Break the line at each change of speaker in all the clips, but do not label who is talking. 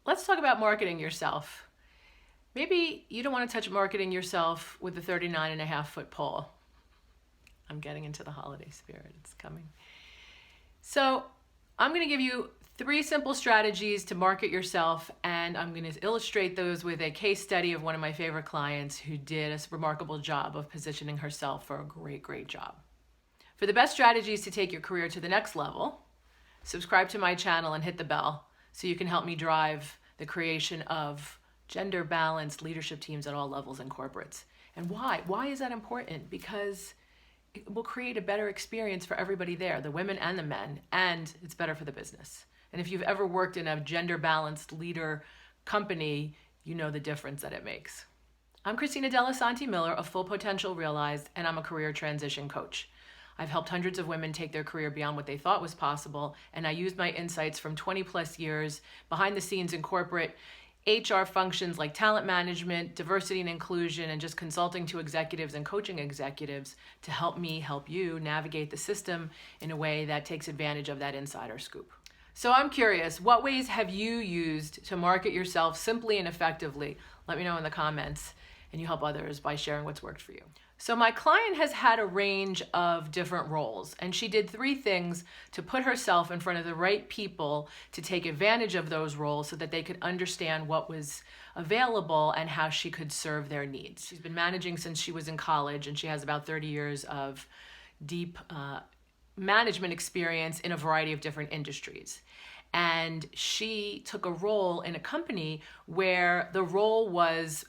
Let's talk about marketing yourself. Maybe you don't want to touch marketing yourself with the 39.5-foot pole. I'm getting into the holiday spirit. It's coming. So I'm going to give you 3 simple strategies to market yourself, and I'm going to illustrate those with a case study of one of my favorite clients who did a remarkable job of positioning herself for a great job. For the best strategies to take your career to the next level, subscribe to my channel and hit the bell so you can help me drive the creation of gender-balanced leadership teams at all levels in corporates. And why? Why is that important? Because it will create a better experience for everybody there, the women and the men, and it's better for the business. And if you've ever worked in a gender-balanced leader company, you know the difference that it makes. I'm Christina dellisanti-Miller of Full Potential Realized, and I'm a career transition coach. I've helped hundreds of women take their career beyond what they thought was possible, and I used my insights from 20 plus years behind the scenes in corporate HR functions like talent management, diversity and inclusion, and just consulting to executives and coaching executives to help me help you navigate the system in a way that takes advantage of that insider scoop. So I'm curious, what ways have you used to market yourself simply and effectively? Let me know in the comments, and you help others by sharing what's worked for you. So my client has had a range of different roles, and she did 3 things to put herself in front of the right people to take advantage of those roles so that they could understand what was available and how she could serve their needs. She's been managing since she was in college, and she has about 30 years of deep management experience in a variety of different industries. And she took a role in a company where the role was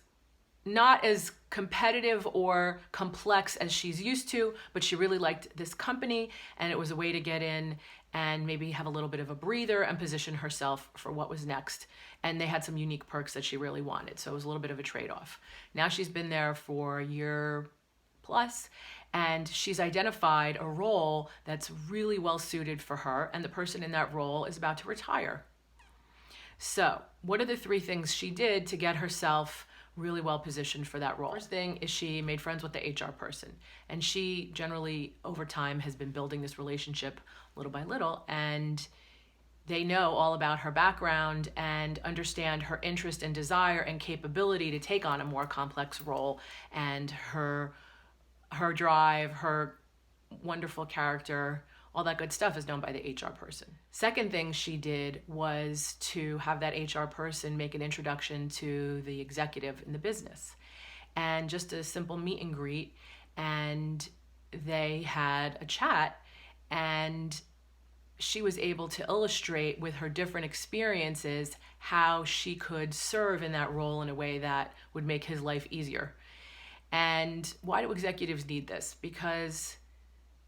not as competitive or complex as she's used to, but she really liked this company, and it was a way to get in and maybe have a little bit of a breather and position herself for what was next. And they had some unique perks that she really wanted, so it was a little bit of a trade-off. Now she's been there for a year plus, and she's identified a role that's really well suited for her, and the person in that role is about to retire. So what are the 3 things she did to get herself really well positioned for that role? First thing is she made friends with the HR person, and she generally over time has been building this relationship little by little, and they know all about her background and understand her interest and desire and capability to take on a more complex role, and her drive, her wonderful character, all that good stuff is known by the HR person. Second thing she did was to have that HR person make an introduction to the executive in the business. And just a simple meet and greet, and they had a chat, and she was able to illustrate with her different experiences how she could serve in that role in a way that would make his life easier. And why do executives need this? Because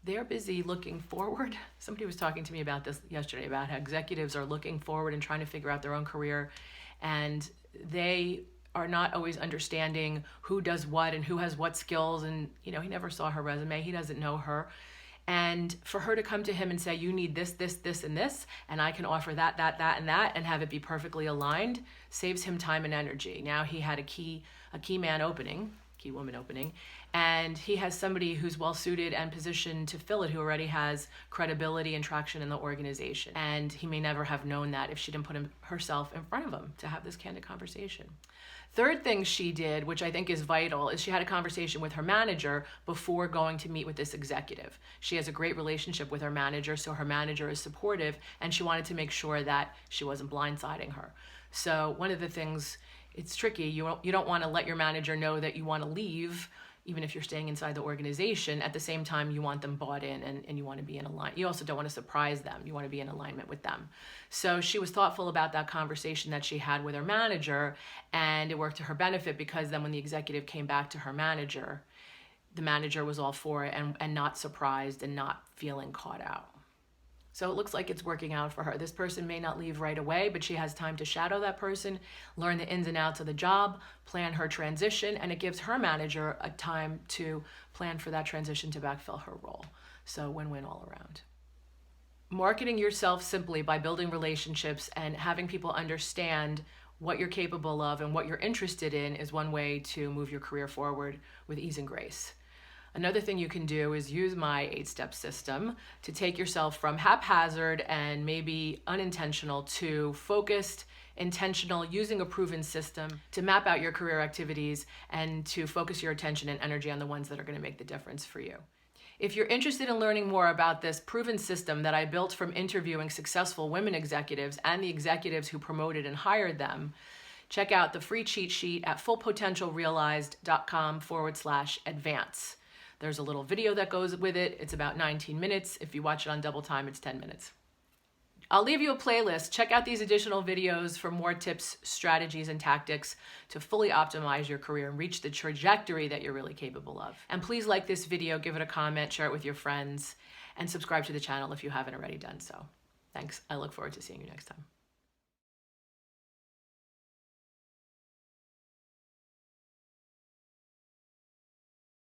they're busy looking forward. Somebody was talking to me about this yesterday, about how executives are looking forward and trying to figure out their own career, and they are not always understanding who does what and who has what skills, and he never saw her resume, he doesn't know her. And for her to come to him and say, you need this, and this, and I can offer that, and that, and have it be perfectly aligned, saves him time and energy. Now he had a key woman opening, and he has somebody who's well suited and positioned to fill it, who already has credibility and traction in the organization. And he may never have known that if she didn't put herself in front of him to have this candid conversation. Third thing she did, which I think is vital, is she had a conversation with her manager before going to meet with this executive. She has a great relationship with her manager, so her manager is supportive, and she wanted to make sure that she wasn't blindsiding her. So one of the things, it's tricky, you don't want to let your manager know that you want to leave, even if you're staying inside the organization. At the same time, you want them bought in, and you want to be in alignment. You also don't want to surprise them. You want to be in alignment with them. So she was thoughtful about that conversation that she had with her manager, and it worked to her benefit, because then when the executive came back to her manager, the manager was all for it and not surprised and not feeling caught out. So it looks like it's working out for her. This person may not leave right away, but she has time to shadow that person, learn the ins and outs of the job, plan her transition, and it gives her manager a time to plan for that transition to backfill her role. So win-win all around. Marketing yourself simply by building relationships and having people understand what you're capable of and what you're interested in is one way to move your career forward with ease and grace. Another thing you can do is use my 8-step system to take yourself from haphazard and maybe unintentional to focused, intentional, using a proven system to map out your career activities and to focus your attention and energy on the ones that are going to make the difference for you. If you're interested in learning more about this proven system that I built from interviewing successful women executives and the executives who promoted and hired them, check out the free cheat sheet at fullpotentialrealized.com/advance. There's a little video that goes with it. It's about 19 minutes. If you watch it on double time, it's 10 minutes. I'll leave you a playlist. Check out these additional videos for more tips, strategies, and tactics to fully optimize your career and reach the trajectory that you're really capable of. And please like this video, give it a comment, share it with your friends, and subscribe to the channel if you haven't already done so. Thanks. I look forward to seeing you next time.